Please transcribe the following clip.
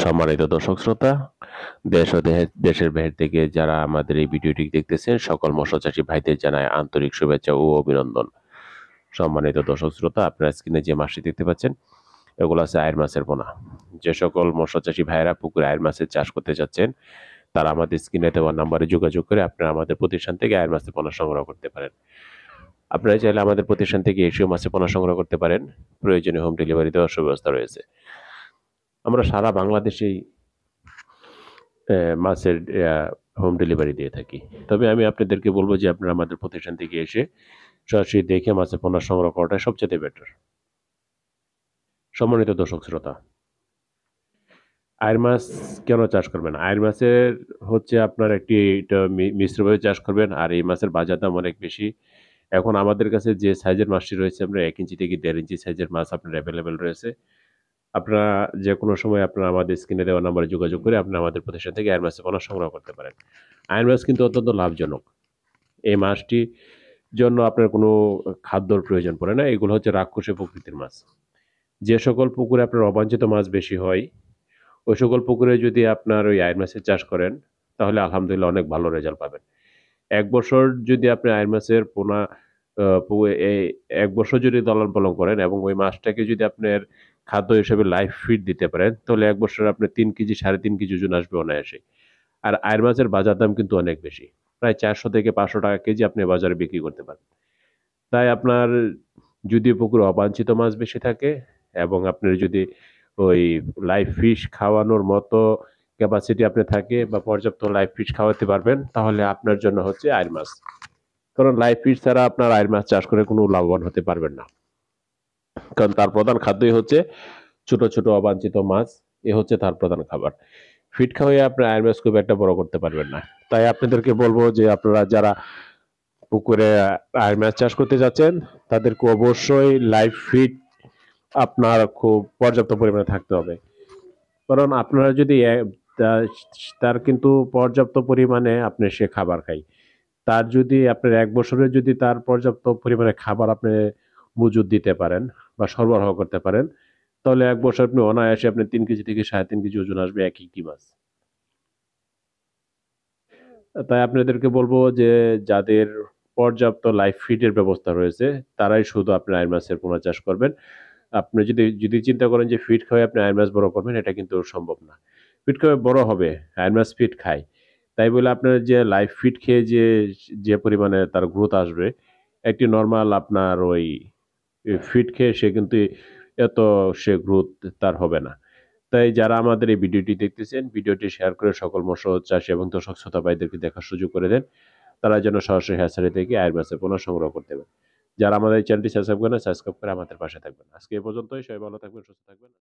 সম্মানিত দর্শক শ্রোতা, দেশ ও দেশের বাইরে থেকে যারা আমাদের এই ভিডিওটি দেখতেছেন সকল মৎস্য চাষী ভাইদের জানায় আন্তরিক শুভেচ্ছা ও অভিনন্দন। সম্মানিত দর্শক শ্রোতা, আপনারা স্ক্রিনে যে মাছটি দেখতে পাচ্ছেন এগুলো আছে আয়ের মাছের পোনা। যে সকল মৎস্য চাষী ভাইয়েরা পুকুরে আয়ের মাছের চাষ করতে যাচ্ছেন তারা আমাদের স্ক্রিনে দেওয়া নাম্বারে যোগাযোগ করে আপনারা আমাদের প্রতিষ্ঠান থেকে আয়ের মাছের পোনা সংগ্রহ করতে পারেন। আপনারা চাইলে আমাদের প্রতিষ্ঠান থেকে এসেও মাছের পোনা সংগ্রহ করতে পারেন। প্রয়োজনীয় হোম ডেলিভারি দেওয়ার সুব্যবস্থা রয়েছে। আমরা সারা বাংলাদেশেই মাছের হোম ডেলিভারি দিয়ে থাকি। তবে আমি আপনাদেরকে বলব যে আপনারা আমাদের প্রতিষ্ঠান থেকে এসে সরাসরি দেখে মাছের পোনা সংগ্রহ করাটাই সবচেয়ে বেটার। সম্মানিত দর্শক শ্রোতা, আয়ের মাছ কেন চাষ করবেন? আয়ের মাছের হচ্ছে আপনার একটি এটা মিশ্রভাবে চাষ করবেন, আর এই মাছের বাজার দাম অনেক বেশি। এখন আমাদের কাছে যে সাইজের মাছটি রয়েছে আপনার ১ ইঞ্চি থেকে ১.৫ ইঞ্চি সাইজের মাছ আপনার অ্যাভেলেবেল রয়েছে। আপনারা যেকোনো সময় আপনারা আমাদের স্ক্রিনে দেওয়া নাম্বারে যোগাযোগ করে আপনারা আমাদের প্রতিষ্ঠান থেকে আয়ের মাছের পোনা সংগ্রহ করতে পারেন। আয়ের মাছ কিন্তু অত্যন্ত লাভজনক। এই মাছটির জন্য আপনার কোনো খাদ্যর প্রয়োজন পড়ে না। এগুলো হচ্ছে রাক্ষসী প্রকৃতির মাছ। যে সকল পুকুরে আপনার অবাঞ্ছিত মাছ বেশি হয়, ওই সকল পুকুরে যদি আপনার ওই আয়ের মাছের চাষ করেন, তাহলে আলহামদুলিল্লাহ অনেক ভালো রেজাল্ট পাবেন। ১ বছর যদি আপনি আয়ের মাছের পোনা আ পু এই ১ বছর যদি লালন-পালন করেন এবং ওই মাছটাকে যদি আপনার খাদ্য হিসেবে লাইভ ফিড দিতে পারেন, তাহলে ১ বছরে আপনার ৩ কেজি, ৩.৫ কেজি ওজন আসবে অনায়াসেই। আর আয়ের মাছের বাজার দাম কিন্তু অনেক বেশি। প্রায় ৳৪০০ থেকে ৳৫০০ কেজি আপনি বাজারে বিক্রি করতে পারেন। তাই আপনার যদি পুকুরে অবাঞ্ছিত মাছ বেশি থাকে এবং আপনার যদি ওই লাইভ ফিশ খাওয়ানোর মতো ক্যাপাসিটি আপনার থাকে বা পর্যাপ্ত লাইভ ফিশ খাওয়াতে পারবেন, তাহলে আপনার জন্য হচ্ছে আয়ের মাছ। কারণ লাইভ ফিশ ছাড়া আপনার আয়ের মাছ চাষ করে কোনো লাভবান হতে পারবেন না। কারণ তার প্রধান খাদ্যই হচ্ছে ছোট, ছোট অবাঞ্ছিত মাছ। এ হচ্ছে তার প্রধান খাবার। ফিড খাওয়াইয়ে আপনি আয়ের মাছ খুব একটা বড় করতে পারবেন না। তাই আপনাদেরকে বলব যে আপনারা যারা পুকুরে আয়ের মাছ চাষ করতে যাচ্ছেন, তাদেরকে অবশ্যই লাইভ ফিড আপনার খুব পর্যাপ্ত পরিমাণে থাকতে হবে। কারণ আপনারা যদি তা তার কিন্তু পর্যাপ্ত পরিমাণে সে খাবার খায়। তার যদি আপনার ১ বছরে যদি তার পর্যাপ্ত পরিমাণে খাবার আপনি মজুদ দিতে পারেন বা সরবরাহ করতে পারেন, তাহলে ১ বছর আপনি অনায়াসে ৩ কেজি থেকে ৩.৫ কেজি ওজন আসবে একটি মাছ। তাই আপনাদেরকে বলব যে যাদের পর্যাপ্ত লাইভ ফিড এর ব্যবস্থা রয়েছে, তারাই শুধু আপনার আয়ের মাছের পোনা চাষ করবেন। আপনি যদি চিন্তা করেন যে ফিড খাওয়ায় আপনি আয়ের মাছ বড় করবেন, এটা কিন্তু সম্ভব না। ফিড খাওয়ায় বড় হবে, আয়ের মাছ ফিড খায়। তাই বলে আপনার যে লাইভ ফিড খেয়ে যে পরিমাণে তার গ্রোথ আসবে, একটি নরমাল আপনার ওই ফিড খেয়ে সে কিন্তু এত গ্রোথ তার হবে না। তাই যারা আমাদের এই ভিডিওটি দেখতেছেন, ভিডিওটি শেয়ার করে সকল মৎস্য চাষী এবং দর্শক শ্রোতা ভাইদেরকে দেখার সুযোগ করে দেন। তারা যেন সরাসরি হ্যাচারি থেকে আয়ের মাছের পোনা সংগ্রহ করতে পারে। যারা আমাদের এই চ্যানেলটি সাবস্ক্রাইব করেন, সাবস্ক্রাইব করে আমাদের পাশে থাকবেন। আজকে এ পর্যন্তই। সবাই ভালো থাকবেন, সুস্থ থাকবেন।